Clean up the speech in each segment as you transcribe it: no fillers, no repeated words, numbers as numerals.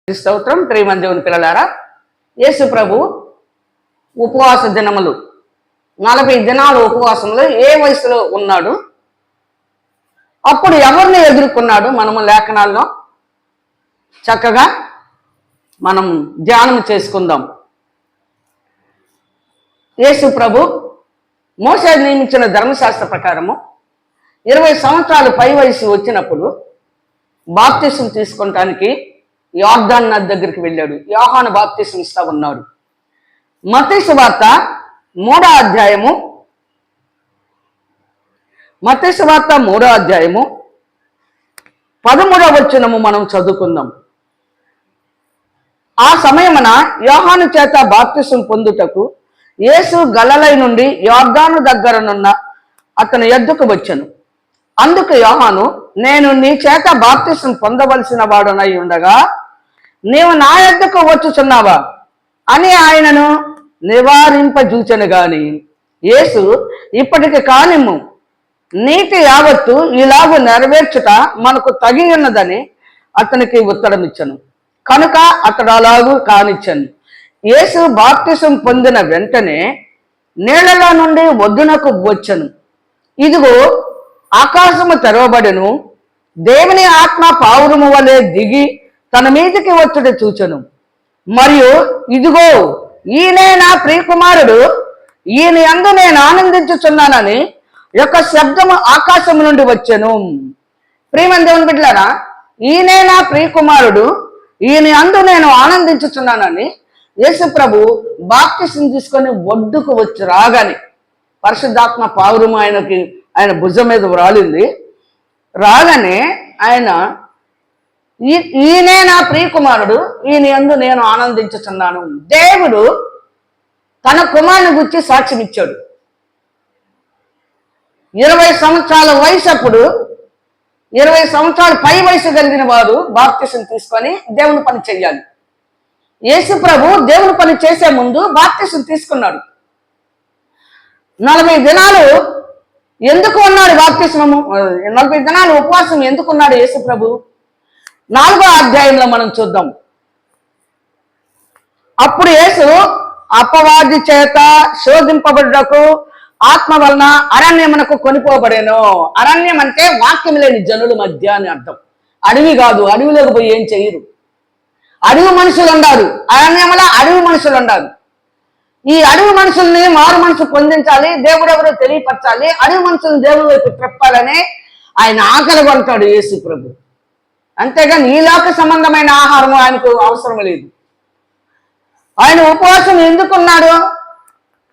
స్తోత్రం. ప్రేమ దేవుని పిల్లలారా, యేసు ప్రభు ఉపవాస దినములు 40 దినాల ఉపవాసంలో ఏ వయసులో ఉన్నాడు, అప్పుడు ఎవరిని ఎదుర్కొన్నాడు, మనము లేఖనాల్లో చక్కగా మనం ధ్యానం చేసుకుందాం. యేసు ప్రభు మోషే నియమించిన ధర్మశాస్త్ర ప్రకారము 20 సంవత్సరాలు పై వయసు వచ్చినప్పుడు బాప్తిసం తీసుకుంటానికి యోర్దాను నది దగ్గరికి వెళ్ళాడు. యోహాను బాప్తిసం ఇస్తా ఉన్నాడు. మత్తయి సువార్త 3వ అధ్యాయము 13వ వచనము మనం చదువుకుందాం. ఆ సమయమున యోహాను చేత బాప్తిసం పొందుటకు యేసు గలిలయ నుండి యోర్దాను దగ్గరనున్న అతని యొద్దకు వచ్చెను. అందుకు యోహాను, నేను నీ చేత బాప్తిసం పొందవలసిన వాడునై ఉండగా నీవు నా యొద్దకు వచ్చుచున్నావా అని ఆయనను నివారింపజూచెను గాని యేసు, ఇప్పటికి కానిమ్ము, నీతి యావత్తు ఇలాగూ నెరవేర్చుట మనకు తగి ఉన్నదని అతనికి ఉత్తరమిచ్చను. కనుక అతడు అలాగూ కానిచ్చను. యేసు బాప్తిసం పొందిన వెంటనే నీళ్లలో నుండి ఒడ్డునకు వచ్చెను. ఇదిగో ఆకాశము తెరవబడెను. దేవుని ఆత్మ పావురము వలె దిగి తన మీదికి వచ్చుట చూచెను. మరియు ఇదిగో ఈయనే నా ప్రియకుమారుడు, ఈయన యందు నేను ఆనందించుచున్నానని యొక్క శబ్దము ఆకాశము నుండి వచ్చెను. ప్రియమైన దేవుని బిడ్డలారా, ఈయనే నా ప్రియకుమారుడు, ఈయన యందు నేను ఆనందించుచున్నానని యేసు ప్రభు బాప్తిసం తీసుకొని ఒడ్డుకు వచ్చి రాగానే పరిశుద్ధాత్మ పావురము ఆయన భుజం మీద రాలింది. రాగానే ఆయన, ఈయనే నా ప్రియకుమారుడు, ఈయన యందు నేను ఆనందించుచున్నాను. దేవుడు తన కుమారుని గురించి సాక్ష్యం ఇచ్చాడు. 20 సంవత్సరాల వయసు అప్పుడు 20 సంవత్సరాల పై వయసు కలిగిన వారు బాప్తిసం తీసుకొని దేవుని పని చెయ్యాలి. యేసు ప్రభు దేవుని పని చేసే ముందు బాప్తిసం తీసుకున్నాడు. 40 దినాలు ఎందుకు ఉన్నాడు బాప్తిస్మము? 40 దినాలు ఉపవాసం ఎందుకు ఉన్నాడు యేసు ప్రభు? 4వ అధ్యాయంలో మనం చూద్దాం. అప్పుడు యేసు అపవాది చేత శోధింపబడ్డకు ఆత్మ వలన అరణ్యమునకు కొనిపోబడేను. అరణ్యం అంటే వాక్యం లేని జనుల మధ్య అని అర్థం. అడవి కాదు, అడవిలోకి పోయి ఏం చేయరు. అడవి మనుషులు ఉండారు, అరణ్యముల అడవి మనుషులు ఉండారు. ఈ అడవి మనుషుల్ని మారు మనసు పొందించాలి, దేవుడెవరో తెలియపరచాలి, అడవి మనుషులను దేవుడి వైపు తిప్పాలని ఆయన ఆకలి కొంటాడు యేసు ప్రభు. అంతేగాని ఈ లోక సంబంధమైన ఆహారం ఆయనకు అవసరం లేదు. ఆయన ఉపవాసం ఎందుకున్నాడు?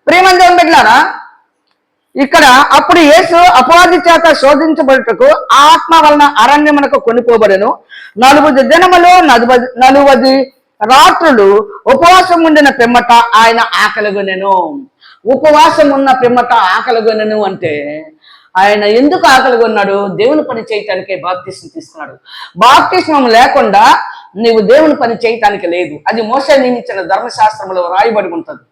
ప్రియమైన దేవుని బిడ్డలారా, ఇక్కడ అప్పుడు యేసు అపవాది చేత శోధించబడుటకు ఆత్మ వలన అరణ్యమునకు కొనిపోబడెను. 40 దినములు 40 రాత్రులు ఉపవాసం ఉండిన పిమ్మట ఆయన ఆకలిగొనెను. ఉపవాసం ఉన్న పిమ్మట ఆకలిగొనెను అంటే ఆయన ఎందుకు ఆకలిగొన్నాడు? దేవుని పని చేయటానికే బాప్తిసం తీసుకున్నాడు. బాప్తిస్మం లేకుండా నీవు దేవుని పని చేయటానికి లేదు. అది మోషే నియమించిన ధర్మశాస్త్రంలో రాయబడి ఉంటుంది.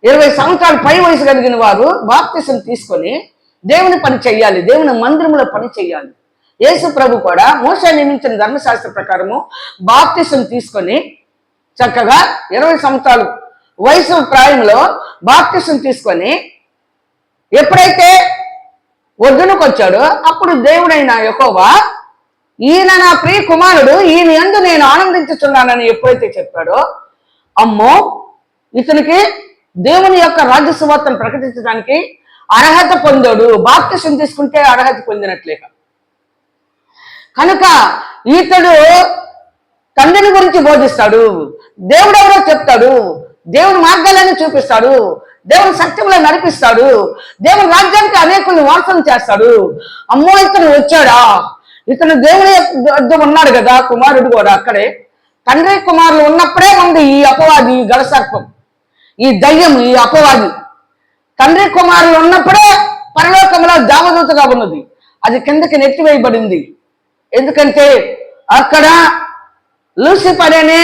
20 సంవత్సరాలు పై వయసు కలిగిన వారు బాప్తిసం తీసుకొని దేవుని పని చెయ్యాలి, దేవుని మందిరంలో పని చెయ్యాలి. యేసు ప్రభు కూడా మోషే నియమించిన ధర్మశాస్త్ర ప్రకారము బాప్తిసం తీసుకొని చక్కగా 20 సంవత్సరాలు వయసు ప్రాయంలో బాప్తిసం తీసుకొని ఎప్పుడైతే ఒడ్డునకు వచ్చాడో అప్పుడు దేవుడైన యెహోవా, ఈయన నా ప్రియ కుమారుడు, ఈయన యందు నేను ఆనందించుచున్నానని ఎప్పుడైతే చెప్పాడో, అమ్మో ఇతనికి దేవుని యొక్క రాజ్య సువార్తను ప్రకటించడానికి అర్హత పొందాడు. బాప్తిసం తీసుకుంటే అర్హత పొందినట్లేక. కనుక ఇతడు తండ్రిని గురించి బోధిస్తాడు, దేవుడు ఎవరో చెప్తాడు, దేవుని మార్గాలను చూపిస్తాడు, దేవుని సత్యంలో నడిపిస్తాడు, దేవుని రాజ్యానికి అనేకుల్ని వారసులు చేస్తాడు. అమ్మో ఇతను వచ్చాడా, ఇతను దేవుని వద్ద ఉన్నాడు కదా, కుమారుడు కూడా అక్కడే. తండ్రి కుమారులు ఉన్నప్పుడే ఉంది ఈ అపవాది, ఈ గడసర్పం, ఈ దయ్యం, ఈ అపవాది. తండ్రి కుమారులు ఉన్నప్పుడే పరలోకంలో దేవదూతగా ఉన్నది. అది కిందకి నెట్టివేయబడింది. ఎందుకంటే అక్కడ లూసిఫర్ అనే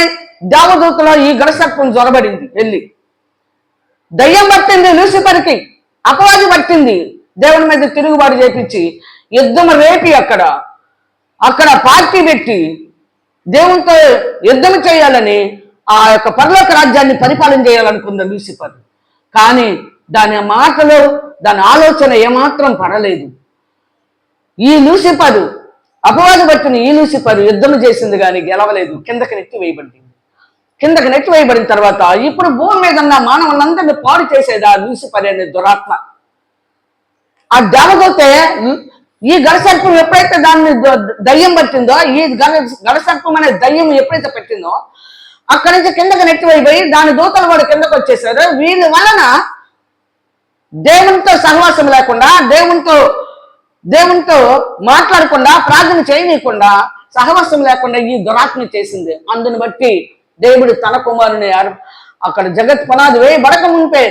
దేవదూతలో ఈ గడసర్పం జ్వరబడింది. వెళ్ళి దయ్యం పట్టింది లూసిఫర్కి, అపవాది పట్టింది. దేవుని మీద తిరుగుబాటు చేపించి యుద్ధం రేపి అక్కడ పార్టీ పెట్టి దేవునితో యుద్ధం చేయాలని ఆ యొక్క పరలోక రాజ్యాన్ని పరిపాలన చేయాలనుకుంది లూసిఫర్. కానీ దాని మాటలు, దాని ఆలోచన ఏమాత్రం పడలేదు. ఈ లూసిఫర్, అపవాది పట్టిన ఈ లూసిఫర్ యుద్ధం చేసింది కానీ గెలవలేదు, కిందకి నెట్టి వేయబడింది. కిందకి నెట్టి వేయబడిన తర్వాత ఇప్పుడు భూమి మీద ఉన్న మానవులందరినీ పాడు చేసేది ఆ లూసిఫర్ అనే దురాత్మ. ఆ దేవదూతే ఈ గడసర్పం ఎప్పుడైతే దాన్ని దయ్యం పట్టిందో, ఈ గడసర్పం అనే దయ్యం ఎప్పుడైతే పెట్టిందో అక్కడి నుంచి కిందకి నెట్టివైపోయి దాని దూతలు కూడా కిందకు వచ్చేసారు. వీళ్ళ వలన దేవునితో సహవాసం లేకుండా, దేవునితో మాట్లాడకుండా, ప్రార్థన చేయనీయకుండా, సహవాసం లేకుండా ఈ దురాత్మ చేసింది. అందుని బట్టి దేవుడు తన కుమారుని అక్కడ జగత్ పునాది వేయబడక మునిపే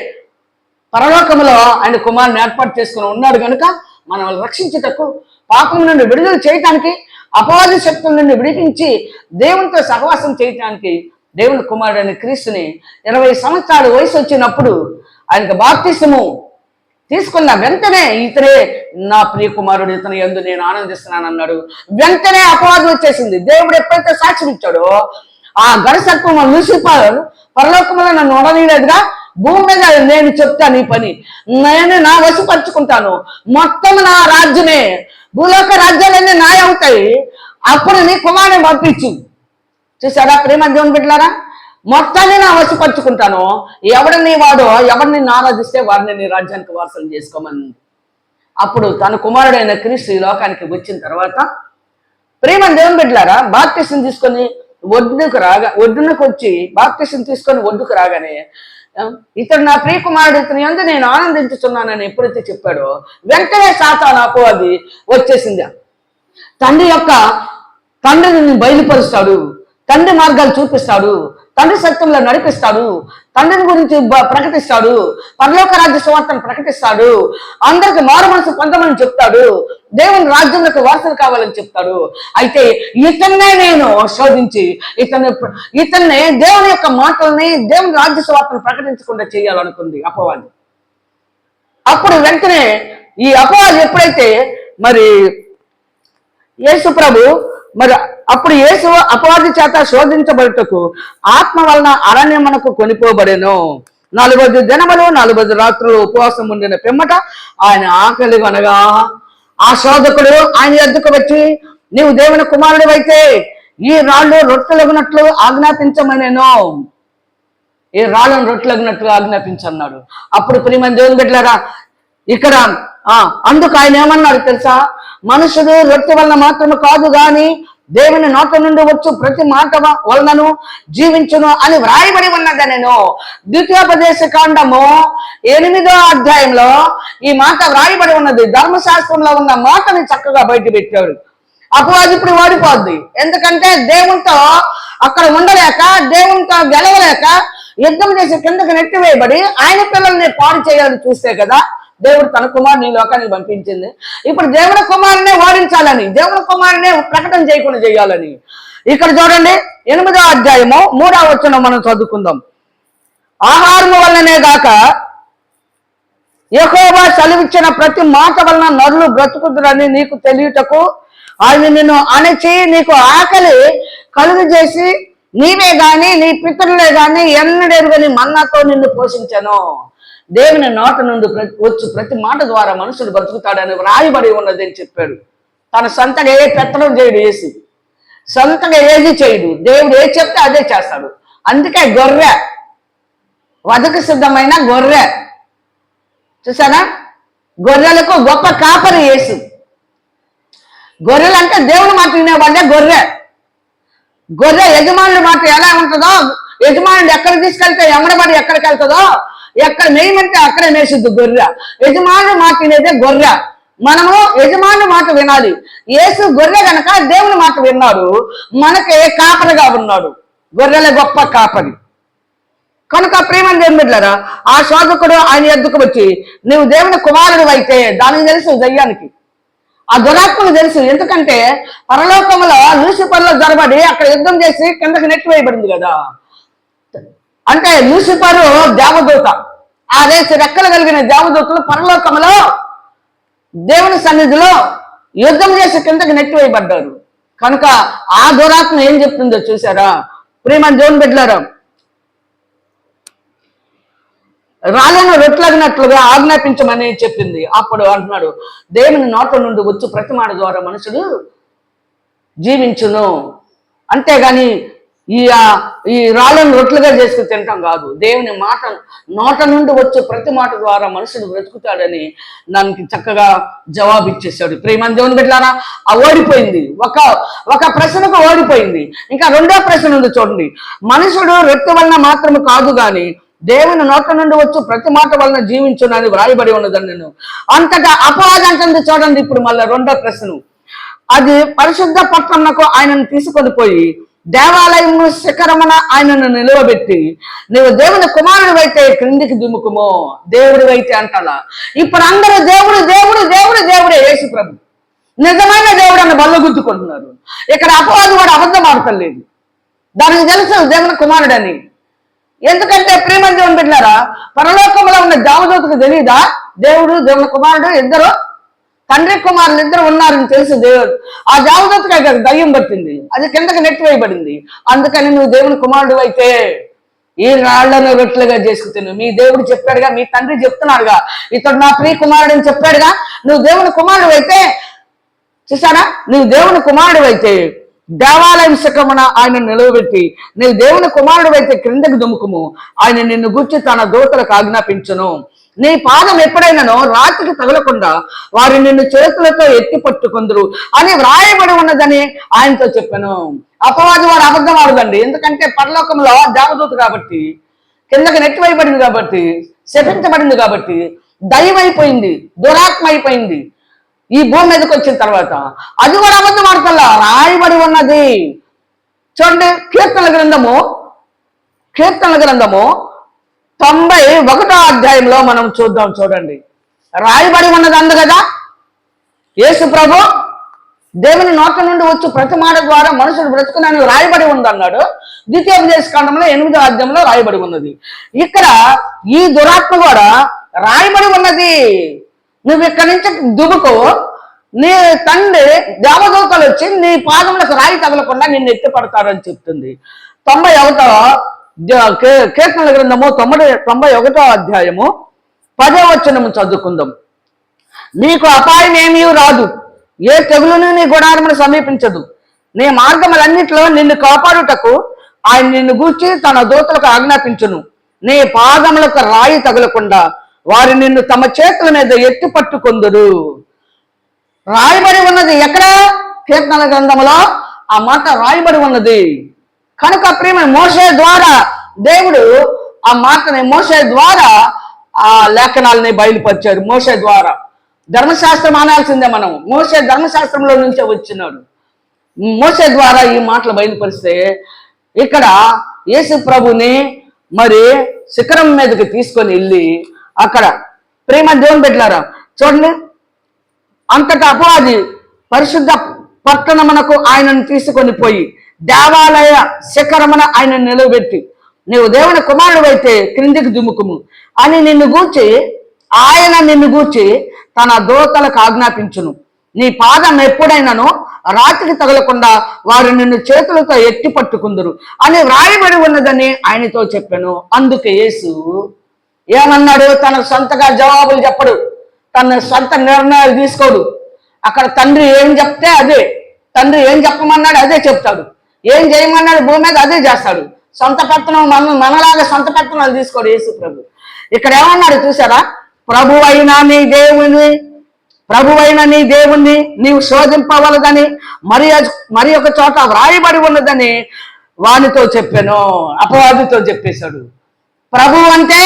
పరలోకములో ఆయన కుమారుని ఏర్పాటు చేసుకుని ఉన్నాడు కనుక మనల్ని రక్షించుటకు, పాపం నుండి విడుదల చేయటానికి, అపవాది శక్తుల నుండి విడిపించి దేవునితో సహవాసం చేయటానికి దేవుని కుమారుడైన క్రీస్తుని 20 సంవత్సరాల వయసు వచ్చినప్పుడు ఆయనకు బాప్తిసము తీసుకున్న వెంటనే ఇతనే నా ప్రియ కుమారుడు, ఇతను యందు నేను ఆనందిస్తున్నాను అన్నాడు. వెంటనే అపవాదం వచ్చేసింది. దేవుడు ఎప్పుడైతే సాక్ష్యం ఇచ్చాడో ఆ గడసర్పం లూసిఫర్ పరలోకములో నన్ను ఉండనీయలేదుగా, భూమి మీద నేను చెప్తాను ఈ పని, నేను నా వశపరుచుకుంటాను, మొత్తం నా రాజ్యమే, భూలోక రాజ్యాలన్నీ నాయ అవుతాయి, అప్పుడు నీ కుమారుని పంపించు. చూసారా ప్రేమ దేవుని బిడ్డలారా, మొత్తాన్ని నా వశపరుచుకుంటాను, ఎవరిని వాడో ఎవరిని ఆరాధిస్తే వారిని నీ రాజ్యానికి వారసులు చేసుకోమని. అప్పుడు తన కుమారుడైన క్రీస్తు ఈ లోకానికి వచ్చిన తర్వాత ప్రేమ దేవుని బిడ్డలారా బాప్తిసం తీసుకొని ఒడ్డునకు వచ్చి బాప్తిసం తీసుకొని ఒడ్డుకు రాగానే ఇతడు నా ప్రియ కుమారుడు, ఇతని యందు నేను ఆనందించుతున్నానని ఎప్పుడైతే చెప్పాడో వెంటనే సాతాను అపవాది వచ్చేసింది. తండ్రిని బయలుపరుస్తాడు, తండ్రి మార్గాలు చూపిస్తాడు, తండ్రి సత్యంలో నడిపిస్తాడు, తండ్రిని గురించి ప్రకటిస్తాడు, పరలోక రాజ్య సువార్తను ప్రకటిస్తాడు, అందరికి మారు మనసు పొందమని చెప్తాడు, దేవుని రాజ్యంలోకి వారసులు కావాలని చెప్తాడు. అయితే ఇతన్నే నేను శోధించి ఇతన్నే దేవుని యొక్క మాటల్ని, దేవుని రాజ్య సువార్తను ప్రకటించకుండా చేయాలనుకుంది అపవాది. అప్పుడు వెంటనే ఈ అపవాది ఎప్పుడైతే మరి యేసు ప్రభు అప్పుడు యేసు అపవాది చేత శోధించబడుటకు ఆత్మ వలన అరణ్యమునకు కొనిపోబడెను. 40 దినములు 40 రాత్రులు ఉపవాసం ఉండిన పిమ్మట ఆయన ఆకలి అనగా ఆ శోధకుడు ఆయన ఎద్దుకు వచ్చి, నీవు దేవుని కుమారుడు అయితే ఈ రాళ్ళు రొట్టెలగునట్లు ఆజ్ఞాపించమనేను. ఈ రాళ్ళను రొట్టెలగునట్లు ఆజ్ఞాపించన్నాడు. అప్పుడు ప్రియమైన దేవుని బిడ్డలారా ఇక్కడ అందుకు ఆయన ఏమన్నాడు తెలుసా, మనుషుడు రొట్టె వలన మాత్రమే కాదు గాని దేవుని నోట నుండి వచ్చు ప్రతి మాట వలనను జీవించును అని వ్రాయబడి ఉన్నది. నేను ద్వితీయోపదేశ కాండము 8వ అధ్యాయంలో ఈ మాట వ్రాయబడి ఉన్నది. ధర్మశాస్త్రంలో ఉన్న మాటని చక్కగా బయట పెట్టాడు. అపవాది ఇప్పుడు వాడిపోద్ది. ఎందుకంటే దేవునితో అక్కడ ఉండలేక, దేవునితో గెలవలేక యుద్ధం చేసి కిందకి నెట్టివేయబడి ఆయన పిల్లల్ని పాడు చేయాలని చూస్తే కదా దేవుడు తన కుమారుని లోకానికి పంపించింది. ఇప్పుడు దేవుని కుమారునే ఓడించాలని, దేవుని కుమారునే ప్రకటన చేయకుండా చేయాలని. ఇక్కడ చూడండి 8వ అధ్యాయము 3వ వచనం మనం చదువుకుందాం. ఆహారము వలనే గాక యెహోవా సెలవిచ్చిన ప్రతి మాట వలన నరులు బ్రతుకుదురని నీకు తెలియటకు ఆయన నిన్ను అణచి నీకు ఆకలి కలుగు చేసి నీవే గాని నీ పితరులే గాని ఎన్నడెరుగని మన్నాతో నిన్ను పోషించాను. దేవుని నోట నుండి వచ్చు ప్రతి మాట ద్వారా మనుషుడు బ్రతుకుతాడని వ్రాయబడి ఉన్నది అని చెప్పాడు. తన సొంతగా ఏ పెత్తనం చేయడు, యేసు సొంతగా ఏది చేయడు. దేవుడు ఏది చెప్తే అదే చేస్తాడు. అందుకే గొర్రె, వధకు సిద్ధమైన గొర్రె. చూసారా, గొర్రెలకు గొప్ప కాపరి యేసు. గొర్రెలు అంటే దేవుని మాట వినేవాళ్ళే గొర్రె. గొర్రె యజమానుల మాట ఎలా ఉంటుందో, యజమానుడు ఎక్కడ తీసుకెళ్తే ఎమ్మడబడి ఎక్కడికి వెళ్తుందో, ఎక్కడ మేయమంటే అక్కడే మేసిద్దు గొర్రె. యజమానుడు మాట వినేదే గొర్రె. మనము యజమానుడు మాట వినాలి. యేసు గొర్రె గనక దేవుని మాట విన్నాడు, మనకి కాపరిగా ఉన్నాడు. గొర్రెల గొప్ప కాపరి కనుక ప్రేమని దేవుని బిడ్డలారా ఆ శోధకుడు ఆయన ఎద్దుకు వచ్చి, నువ్వు దేవుని కుమారుడు అయితే, దానికి తెలుసు దయ్యానికి, ఆ దురాత్మకు తెలుసు. ఎందుకంటే పరలోకంలో లూసిఫర్లో జరబడి అక్కడ యుద్ధం చేసి కిందకి నెట్టివేయబడింది కదా. అంటే లూసిఫరు దేవదూత, అదే రెక్కలు కలిగిన దేవదూతలు పరలోకంలో దేవుని సన్నిధిలో యుద్ధం చేసి కిందకి నెట్టివేయబడ్డారు. కనుక ఆ దురాత్మ ఏం చెప్తుందో చూసారా ప్రియమైన దేవుని బిడ్డలారా, రాళ్ళను రొట్లగినట్లుగా ఆజ్ఞాపించమని చెప్పింది. అప్పుడు అంటున్నాడు, దేవుని నోట నుండి వచ్చు ప్రతి మాట ద్వారా మనుషుడు జీవించును. అంతేగాని ఈ ఈ రాళ్ళను రొట్లుగా చేసుకుని తినటం కాదు. దేవుని మాట నోట నుండి వచ్చే ప్రతి మాట ద్వారా మనుషుడు బ్రతుకుతాడని దానికి చక్కగా జవాబు ఇచ్చేసాడు. ప్రియమైన దేవుని బిడ్డలారా, ఆ ఓడిపోయింది, ఒక ప్రశ్నకు ఓడిపోయింది. ఇంకా రెండో ప్రశ్న ఉంది చూడండి. మనుషుడు రొట్టె వలన మాత్రము కాదు గాని దేవుని నోట నుండి వచ్చు ప్రతి మాట వలన జీవించునని వ్రాయబడి ఉన్నదని నేను అంతటా అపవాది అంటుంది. చూడండి ఇప్పుడు మళ్ళీ రెండో ప్రశ్న. అది పరిశుద్ధ పట్టణంకు ఆయనను తీసుకొని పోయి దేవాలయము శిఖరమున ఆయనను నిలువబెట్టి, నువ్వు దేవుని కుమారుడివైతే క్రిందికి దుముకుమో. దేవుడివైతే అంటాలా? ఇప్పుడు అందరూ దేవుడు దేవుడు దేవుడు దేవుడే. యేసు ప్రభు నిజమైన దేవుడు అని బల్లగుద్దుకుంటున్నారు. ఇక్కడ అపవాది వాడు అబద్ధం ఆడతలేదు. దానికి తెలుసు దేవుని కుమారుడని. ఎందుకంటే ప్రియమైన దేవుని బిడ్డలారా, పరలోకంలో ఉన్న దేవదూతకు తెలియదా దేవుడు దేవుని కుమారుడు ఇద్దరు తండ్రి కుమారులు ఇద్దరు ఉన్నారని తెలుసు దేవుడు. ఆ దేవదూతకు దయ్యం పట్టింది, అది కిందకి నెట్టి వేయబడింది. అందుకని నువ్వు దేవుని కుమారుడు అయితే ఈ రాళ్లను రొట్టెలుగా చేసుకుతాను. మీ దేవుడు చెప్పాడుగా, మీ తండ్రి చెప్తున్నాడుగా, ఇతడు నా ప్రియ కుమారుడు అని చెప్పాడుగా. నువ్వు దేవుని కుమారుడు అయితే చూసారా, నువ్వు దేవుని కుమారుడు అయితే దేవాలయం శిఖరమున ఆయన నిలవబెట్టి, నీవు దేవుని కుమారుడు అయితే క్రిందకు దుముకుము. ఆయన నిన్ను గుర్చి తన దూతలకు ఆజ్ఞాపించును. నీ పాదం ఎప్పుడైనానో రాతికి తగలకుండా వారు నిన్ను చేతులతో ఎత్తి పట్టుకుందరు అని వ్రాయబడి ఉన్నదని ఆయనతో చెప్పాను. అపవాది వాడు అబద్ధం ఆడదండి. ఎందుకంటే పరలోకంలో దేవదూత కాబట్టి, కిందకి నెట్టివేయబడింది కాబట్టి, శపించబడింది కాబట్టి, దైవమైపోయింది, దురాత్మ అయిపోయింది. ఈ భూమి మీదకి వచ్చిన తర్వాత అది కూడా అబద్ధం ఆడతల్లా, రాయబడి ఉన్నది. చూడండి, కీర్తనల గ్రంథము 91వ అధ్యాయంలో మనం చూద్దాం. చూడండి, రాయబడి ఉన్నది అందు కదా. యేసు ప్రభు దేవుని నోట నుండి వచ్చి ప్రతి మాట ద్వారా మనుషుడు బ్రతుకునని రాయబడి ఉంది అన్నాడు. ద్వితీయోపదేశ కాండంలో 8వ అధ్యాయంలో రాయబడి ఉన్నది. ఇక్కడ ఈ దురాత్మ కూడా రాయబడి ఉన్నది. నువ్వు ఇక్కడి నుంచి దుముకు, నీ తండ్రి దేవదూతలు వచ్చి నీ పాదములకు రాయి తగలకుండా నిన్ను ఎత్తిపడతారని చెప్తుంది. 91వ కీర్తనల గ్రంథము 91వ అధ్యాయము 10వ వచనము చదువుకుందాం. నీకు అపాయం ఏమీ రాదు, ఏ తెగులును నీ గుడారమును సమీపించదు. నీ మార్గములన్నిటిలో నిన్ను కాపాడుటకు ఆయన నిన్ను గూర్చి తన దూతలకు ఆజ్ఞాపించును. నీ పాదములకు రాయి తగలకుండా వారు నిన్ను తమ చేతుల మీద ఎత్తి పట్టుకొందురు. రాయబడి ఉన్నది. ఎక్కడ? కీర్తనల గ్రంథంలో ఆ మాట రాయబడి ఉన్నది. కనుక ప్రేమ మోషే ద్వారా దేవుడు ఆ మాటని, మోషే ద్వారా ఆ లేఖనాలని బయలుపరిచారు. మోషే ద్వారా ధర్మశాస్త్రం అనాల్సిందే మనం. మోషే ధర్మశాస్త్రంలో నుంచే వచ్చినాడు. మోషే ద్వారా ఈ మాటలు బయలుపరిస్తే ఇక్కడ యేసు ప్రభుని మరి శిఖరం మీదకి తీసుకొని వెళ్ళి అక్కడ ప్రేమ దేవుని బిడ్డలారా చూడండి, అంతటా అపవాది పరిశుద్ధ పట్టణమునకు ఆయనను తీసుకొని పోయి దేవాలయ శిఖరమున ఆయన నిలవబెట్టి, నీవు దేవుని కుమారుడు అయితే క్రిందికి దుముకుము అని నిన్ను గూర్చి తన దూతలకు ఆజ్ఞాపించును. నీ పాదం ఎప్పుడైనానో రాతికి తగలకుండా వారు నిన్ను చేతులతో ఎత్తి పట్టుకుందరు అని వ్రాయబడి ఉన్నదని ఆయనతో చెప్పాను. అందుకే యేసు ఏమన్నాడు? తన సొంతగా జవాబులు చెప్పడు, తన సొంత నిర్ణయాలు తీసుకోడు. అక్కడ తండ్రి ఏం చెప్తే అదే, తండ్రి ఏం చెప్పమన్నాడు అదే చెప్తాడు, ఏం చేయమన్నాడు భూమి మీద అదే చేస్తాడు. సొంత పెత్తనం మనలాగా సొంత పెత్తనాలు తీసుకోడు యేసు ప్రభు. ఇక్కడ ఏమన్నాడు చూసారా? ప్రభువైన నీ దేవుణ్ణి నీవు శోధింపవలదని మరి ఒక చోట వ్రాయబడి ఉన్నదని వానితో చెప్పాను. అపవాదితో చెప్పేశాడు. ప్రభు అంటే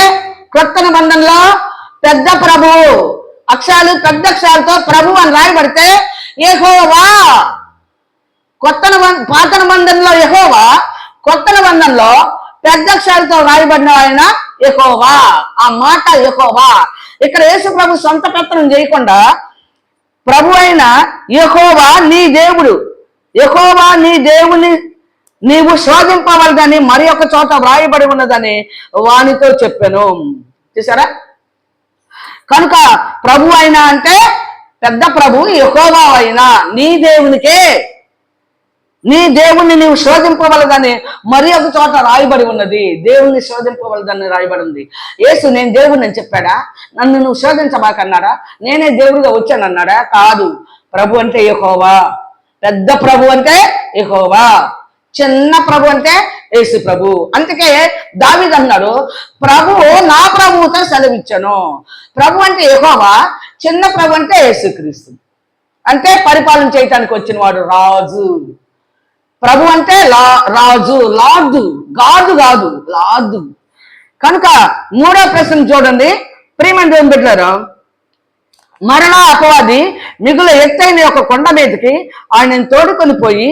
క్రొత్త నిబంధనలో పెద్ద ప్రభువు, అక్షరాలు పెద్ద అక్షరాలతో ప్రభు అని రాయబడితే యెహోవా. పాత నిబంధనలో యెహోవా, కొత్త నిబంధనలో పెద్ద అక్షరాలతో రాయబడిన ఆయన యెహోవా. ఆ మాట యెహోవా. ఇక్కడ యేసు ప్రభు సొంత పెత్తనం చేయకుండా ప్రభు అయిన యెహోవా నీ దేవుడు, యెహోవా నీ దేవుని నీవు శోధింపవలదని మరి ఒక చోట వ్రాయబడి ఉన్నదని వానితో చెప్పాను. చూసారా? కనుక ప్రభు అయినా అంటే పెద్ద ప్రభు యెహోవా అయినా నీ దేవునికే నీ దేవుణ్ణి నీవు శోధింపవలదని మరి ఒక చోట రాయబడి ఉన్నది. దేవుణ్ణి శోధింపవలదని రాయబడి ఉంది. యేసు నేను దేవుణ్ణి అని చెప్పాడా? నన్ను నువ్వు శోధించబాకన్నాడా? నేనే దేవుడిగా వచ్చానన్నాడా? కాదు. ప్రభు అంటే యెహోవా. పెద్ద ప్రభు అంటే యెహోవా, చిన్న ప్రభు అంటే యేసు ప్రభు. అందుకే దావీదు అన్నాడు, ప్రభువు నా ప్రభువుతో సెలవిచ్చాను. ప్రభు అంటే యెహోవా, చిన్న ప్రభు అంటే యేసుక్రీస్తు. అంటే పరిపాలన చేయటానికి వచ్చిన వాడు రాజు. ప్రభు అంటే రాజు, లార్డు, గాదు కాదు, లార్డు. కనుక మూడో ప్రశ్న చూడండి ప్రియమైన దేవుని బిడ్డలారా, మరలా అపవాది మిగులు ఎత్తైన ఒక కొండ మీదకి ఆయనను తోడుకొని పోయి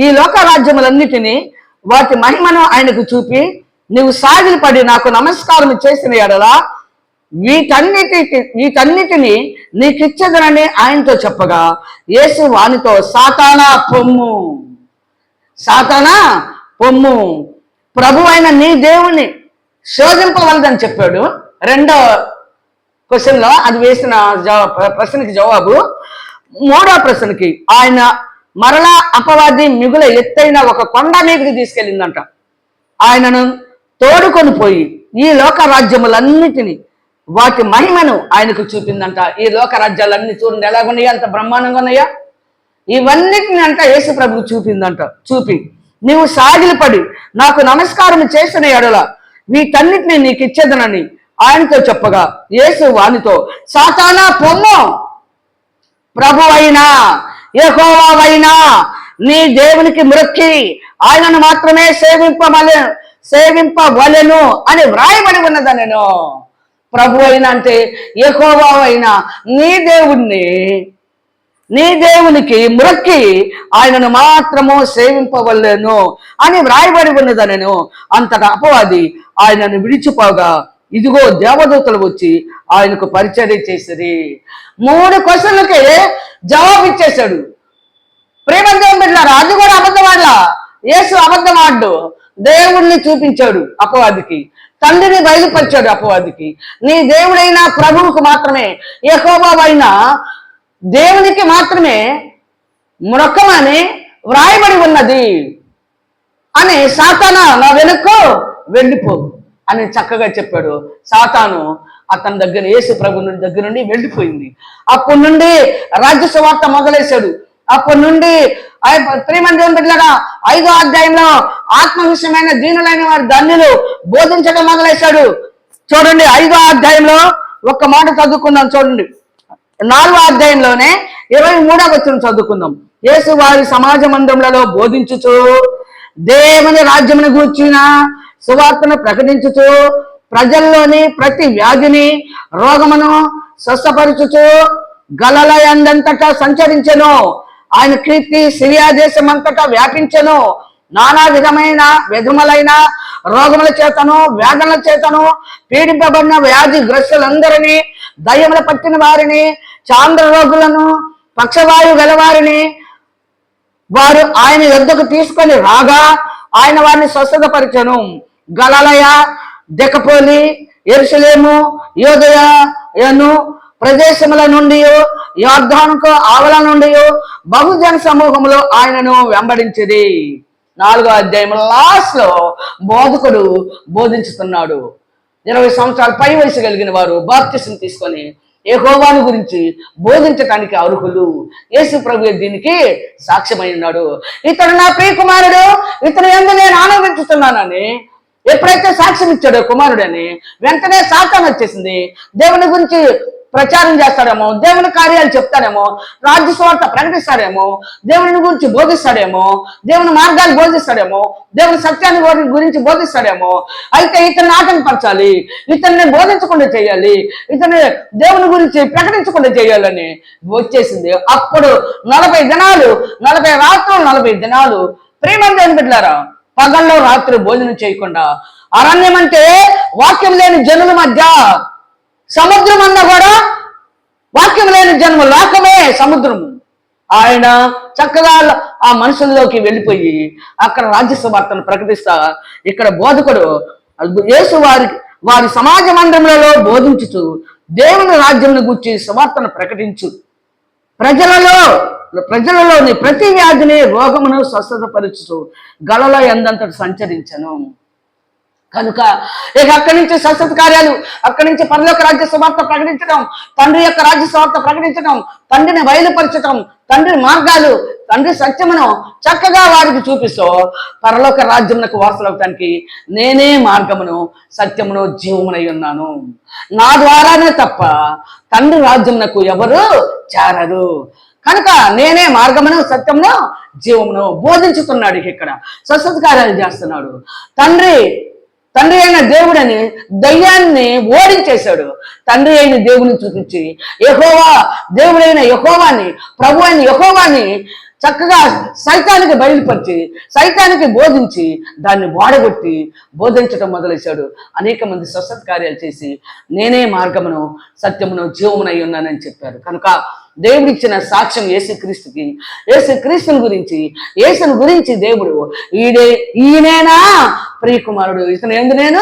ఈ లోక రాజ్యములన్నిటినీ వాటి మహిమను ఆయనకు చూపి, నువ్వు సాగిలపడి నాకు నమస్కారం చేసిన ఎడలా వీటన్నిటిని నీకిచ్చదనని ఆయనతో చెప్పగా, యేసు వానితో సాతానా పొమ్ము, సాతానా పొమ్ము, ప్రభు అయిన నీ దేవుణ్ణి శోధింపవలదని చెప్పాడు. రెండో క్వశ్చన్లో అది వేసిన ప్రశ్నకి జవాబు. మూడో ప్రశ్నకి ఆయన మరలా అపవాది మిగుల ఎత్తైన ఒక కొండ మీదకి తీసుకెళ్ళిందంట. ఆయనను తోడుకొని పోయి ఈ లోక రాజ్యములన్నిటినీ వాటి మహిమను ఆయనకు చూపిందంట. ఈ లోక రాజ్యాలన్నీ చూడండి ఎలాగున్నాయా, అంత బ్రహ్మాండంగా ఉన్నాయా. ఇవన్నిటిని అంట యేసు ప్రభువు చూపిందంట. చూపి నీవు సాగిలపడి నాకు నమస్కారం చేసిన ఎడల వీటన్నిటిని నీకు ఇచ్చేదనని ఆయనతో చెప్పగా, యేసు వానితో సాతానా పొమ్ము, ప్రభు అయినా యెహోవావైనా నీ దేవునికి మ్రొక్కి ఆయనను మాత్రమే సేవింపవలెను అని వ్రాయబడి ఉన్నదనెను. ప్రభు అయినా అంటే యెహోవావైనా నీ దేవునికి మ్రొక్కి ఆయనను మాత్రము సేవింపవలెను అని వ్రాయబడి ఉన్నదనెను. అంతటా అపవాది ఆయనను విడిచిపోగా ఇదిగో దేవదూతలు వచ్చి ఆయనకు పరిచర్య చేసిరి. 3 క్వశ్చన్లకి జవాబు ఇచ్చేశాడు. ప్రేమంతం బిడ్డలారా, అది కూడా అబద్ధమాడలా. యేసు అబద్ధమాడు, దేవుణ్ణి చూపించాడు అపవాదికి, తండ్రిని బయలుపరిచాడు అపవాదికి. నీ దేవుడైన ప్రభువుకు మాత్రమే, యెహోవావైన దేవునికి మాత్రమే మ్రొక్కమని వ్రాయబడి ఉన్నది అని సాతానా నా వెనుక్కు వెళ్ళిపో అని చక్కగా చెప్పాడు. సాతాను అతని దగ్గర యేసు ప్రభు దగ్గర నుండి వెళ్ళిపోయింది. అప్పటి నుండి రాజ్య సువార్త మొదలేశాడు. అప్పటి నుండి ప్రియమైన దేవుని బిడ్డలారా 5వ అధ్యాయంలో ఆత్మ విషయమైన దీనులైన వారి ధన్యులు బోధించడం మొదలేశాడు. చూడండి 5వ అధ్యాయంలో ఒక్క మాట చదువుకుందాం. చూడండి 4వ అధ్యాయంలోనే 23వ వచనం చదువుకుందాం. యేసు వారి సమాజ మందిరములలో బోధించుచు దేవుని రాజ్యమును గూర్చిన సువార్తను ప్రకటించుచు ప్రజల్లోని ప్రతి వ్యాధిని రోగమును స్వస్థపరచుచు గలిలయందంతటా సంచరించెను. ఆయన కీర్తి సిరియా దేశం అంతటా వ్యాపించెను. నానా విధములైన రోగముల చేతను వ్యాధుల చేతను పీడింపబడిన వ్యాధిగ్రస్తులందరినీ, దయ్యముల పట్టిన వారిని, చాంద్ర రోగులను, పక్షవాయు గలవారిని వారు ఆయన యొద్దకు తీసుకొని రాగా ఆయన వారిని స్వస్థతపరిచెను. గలిలయ, దెకపోలి, యెరూషలేము, యూదయను ప్రదేశముల నుండి యొర్దానుకు ఆవల నుండి బహుజన సమూహములో ఆయనను వెంబడించిరి. 4వ అధ్యాయం లాస్ట్ లో బోధకుడు బోధించుతున్నాడు. 20 సంవత్సరాల పై వయసు కలిగిన వారు బాప్తిసం తీసుకొని యెహోవాను గురించి బోధించటానికి అర్హులు. యేసు ప్రభు దీనికి సాక్ష్యమై ఉన్నాడు. ఇతడు నా ప్రియ కుమారుడు, ఇతను యందు నేను ఆనందించుతున్నానని ఎప్పుడైతే సాక్ష్యం ఇచ్చాడో కుమారుడని, వెంటనే సాతాను వచ్చేసింది. దేవుని గురించి ప్రచారం చేస్తాడేమో, దేవుని కార్యాలు చెప్తాడేమో, రాజ్య సువార్త ప్రకటిస్తాడేమో, దేవుని గురించి బోధిస్తాడేమో, దేవుని మార్గాలు బోధిస్తాడేమో, దేవుని సత్యాన్ని గురించి బోధిస్తాడేమో. అయితే ఇతన్ని ఆటంకపరచాలి, ఇతన్ని బోధించకుండా చేయాలి, ఇతన్ని దేవుని గురించి ప్రకటించకుండా చేయాలని వచ్చేసింది. అప్పుడు 40 దినాలు 40 రాత్రులు 40 దినాలు ప్రియమైన దేవుని బిడ్డలారా, పగల్లో రాత్రి భోజనం చేయకుండా అరణ్యం అంటే వాక్యం లేని జనుల మధ్య, సముద్రం అన్నా కూడా వాక్యం లేని జన్మ, లోకమే సముద్రము. ఆయన చక్కగా ఆ మనుషుల్లోకి వెళ్ళిపోయి అక్కడ రాజ్య సువార్తను ప్రకటిస్తా, ఇక్కడ బోధకుడు యేసు వారి సమాజ మందిరములలో బోధించుచు దేవుని రాజ్యంను గూర్చి సువార్తను ప్రకటించు, ప్రజలలో ప్రజలలోని ప్రతి వ్యాధిని రోగమును స్వస్థతపరచుచు గలలో ఎందంతటి సంచరించను. కనుక ఇక అక్కడి నుంచి స్వస్థత కార్యాలు, అక్కడి నుంచి పరలోక రాజ్య సువార్త ప్రకటించడం, తండ్రి యొక్క రాజ్య సువార్త ప్రకటించడం, తండ్రిని బయలుపరచడం, తండ్రి మార్గాలు, తండ్రి సత్యమును చక్కగా వారికి చూపిస్తూ పరలోక రాజ్యమునకు వారసులవటానికి నేనే మార్గమును సత్యమును జీవమునై ఉన్నాను, నా ద్వారానే తప్ప తండ్రి రాజ్యమునకు ఎవరు చేరరు. కనుక నేనే మార్గమును సత్యమును జీవమును బోధించుతున్నాడు. ఇక్కడ స్వస్థత కార్యాలు చేస్తున్నాడు. తండ్రి అయిన దేవుడని దయ్యాన్ని ఓడించేశాడు. తండ్రి అయిన దేవుని చూపించి యెహోవా, దేవుడైన యెహోవాని, ప్రభు అయిన యెహోవాని చక్కగా సైతానికి బయలుపరిచి, సైతానికి బోధించి, దాన్ని వాడగొట్టి బోధించడం మొదలెశాడు. అనేక మంది స్వస్థత కార్యాలు చేసి నేనే మార్గమును సత్యమును జీవమునై ఉన్నానని చెప్పారు. కనుక దేవుడిచ్చిన సాక్ష్యం యేసుక్రీస్తుకి, యేసుక్రీస్తుని గురించి, యేసుని గురించి దేవుడు ఈయనేనా ప్రియకుమారుడు, ఇతను ఎందు నేను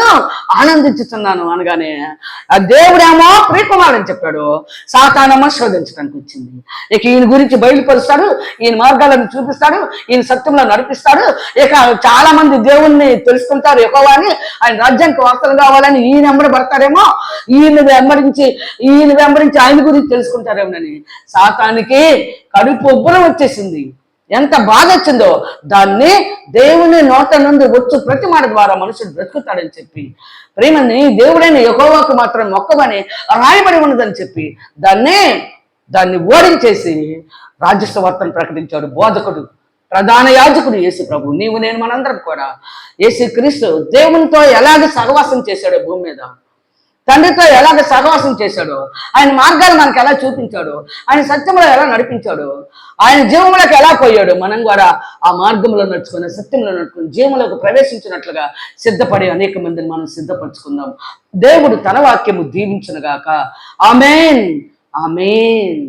ఆనందించుతున్నాను అనగానే ఆ దేవుడేమో ప్రియకుమారుడు అని చెప్పాడు. సాతానమ్మ శోధించడానికి వచ్చింది. ఇక ఈయన గురించి బయలుపరుస్తాడు, ఈయన మార్గాలను చూపిస్తాడు, ఈయన సత్యంలో నడిపిస్తాడు. ఇక చాలా మంది దేవుణ్ణి తెలుసుకుంటారు, యెహోవాని, ఆయన రాజ్యానికి వార్తలు కావాలని ఈయన వెంబడి పడతారేమో, ఈయన వెంబడించి ఆయన గురించి తెలుసుకుంటారేమోనని సాతానికి కడుపు ఉబ్బరం వచ్చేసింది. ఎంత బాధ వచ్చిందో దాన్ని దేవుని నోట నుండి వచ్చు ప్రతి మాట ద్వారా మనుషుడు బ్రతుకుతాడని చెప్పి, ప్రేమని దేవుడైన యెహోవాకు మాత్రం మొక్కమని రాయబడి ఉన్నదని చెప్పి దాన్ని ఓడించేసి రాజ్యసువార్తను ప్రకటించాడు బోధకుడు, ప్రధాన యాజకుడు యేసు ప్రభు. నీవు నేను మనందరం కూడా యేసుక్రీస్తు దేవునితో ఎలాగ సహవాసం చేశాడో, భూమి మీద తండ్రితో ఎలాగ సహవాసం చేశాడో, ఆయన మార్గాలు మనకు ఎలా చూపించాడో, ఆయన సత్యంలో ఎలా నడిపించాడో, ఆయన జీవంలోకి ఎలా పోయాడో, మనం కూడా ఆ మార్గంలో నడుచుకుని, సత్యంలో నడుచుకుని జీవంలోకి ప్రవేశించినట్లుగా సిద్ధపడి అనేక మందిని మనం సిద్ధపరచుకుందాం. దేవుడు తన వాక్యము దీవించునుగాక. ఆమేన్, ఆమేన్.